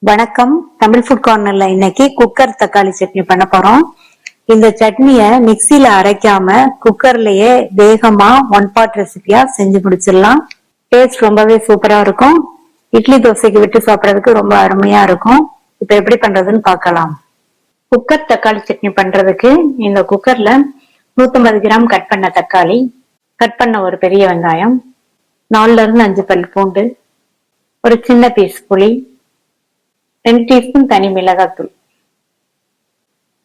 வணக்கம். தமிழ் ஃபுட் கார்னர்ல இன்னைக்கு குக்கர் தக்காளி சட்னி பண்ண போறோம். இந்த சட்னிய மிக்சியில அரைக்காம குக்கர்லயே வேகமா ஒன் பார்ட் ரெசிபியா செஞ்சு முடிச்சிடலாம். டேஸ்ட் ரொம்பவே சூப்பரா இருக்கும். இட்லி தோசைக்கு விட்டு சாப்பிடறதுக்கு ரொம்ப அருமையா இருக்கும். இப்ப எப்படி பண்றதுன்னு பார்க்கலாம். குக்கர் தக்காளி சட்னி பண்றதுக்கு இந்த குக்கர்ல 150 கிராம் கட் பண்ண தக்காளி, கட் பண்ண ஒரு பெரிய வெங்காயம், 4ல இருந்து 5 பல் பூண்டு, ஒரு சின்ன பீஸ் புளி, 2 டீஸ்பூன் தனி மிளகாத்தூள்,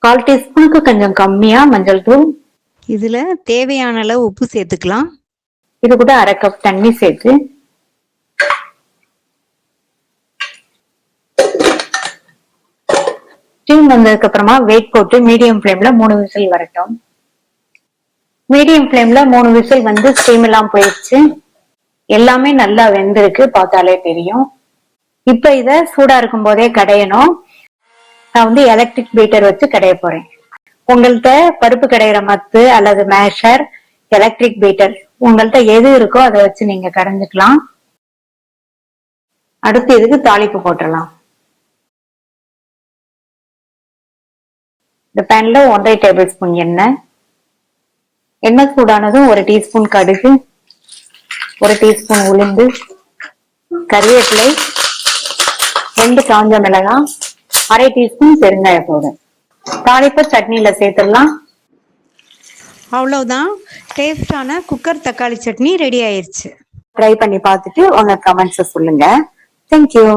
1/4 டீஸ்பூனுக்கு கொஞ்சம் கம்மியா மஞ்சள் தூள். இதுல தேவையான அளவு உப்பு சேர்த்துக்கலாம். இது கூட 1/2 கப் தண்ணி சேர்த்து ஸ்டீம் வந்ததுக்கு அப்புறமா வெயிட் போட்டு மீடியம் ஃப்ளேம்ல 3 விசில் வரட்டும். மீடியம் ஃப்ளேம்ல 3 விசில் வந்து ஸ்டீம் எல்லாம் போயிடுச்சு. எல்லாமே நல்லா வெந்திருக்கு, பார்த்தாலே தெரியும். இப்ப இத சூடா இருக்கும் போதே கடையணும். நான் வந்து எலக்ட்ரிக் பீட்டர் வச்சு கடைய போறேன். உங்கள்கிட்ட பருப்பு கடையிற மத்து அல்லது மேஷர், எலக்ட்ரிக் பீட்டர் உங்கள்கிட்ட எது இருக்கோ அதை வச்சு நீங்க கடைஞ்சுக்கலாம். அடுத்து இதுக்கு தாளிப்பு போட்டுடலாம். இந்த பேன்ல 1/2 டேபிள் ஸ்பூன் எண்ணெய் சூடானதும் 1 டீஸ்பூன் கடுகு, 1 டீஸ்பூன் உளுந்து, கறிவேப்பிலை, 2 காஞ்ச மிளகாய், 1/2 டீஸ்பூன் பெருங்காய பவுடர். தாளிப்பு சட்னியில சேர்த்துடலாம். அவ்வளவுதான், டேஸ்டான குக்கர் தக்காளி சட்னி ரெடி ஆயிருச்சு. ட்ரை பண்ணி பார்த்துட்டு உங்க கமெண்ட்ஸ் சொல்லுங்க. தேங்க்யூ.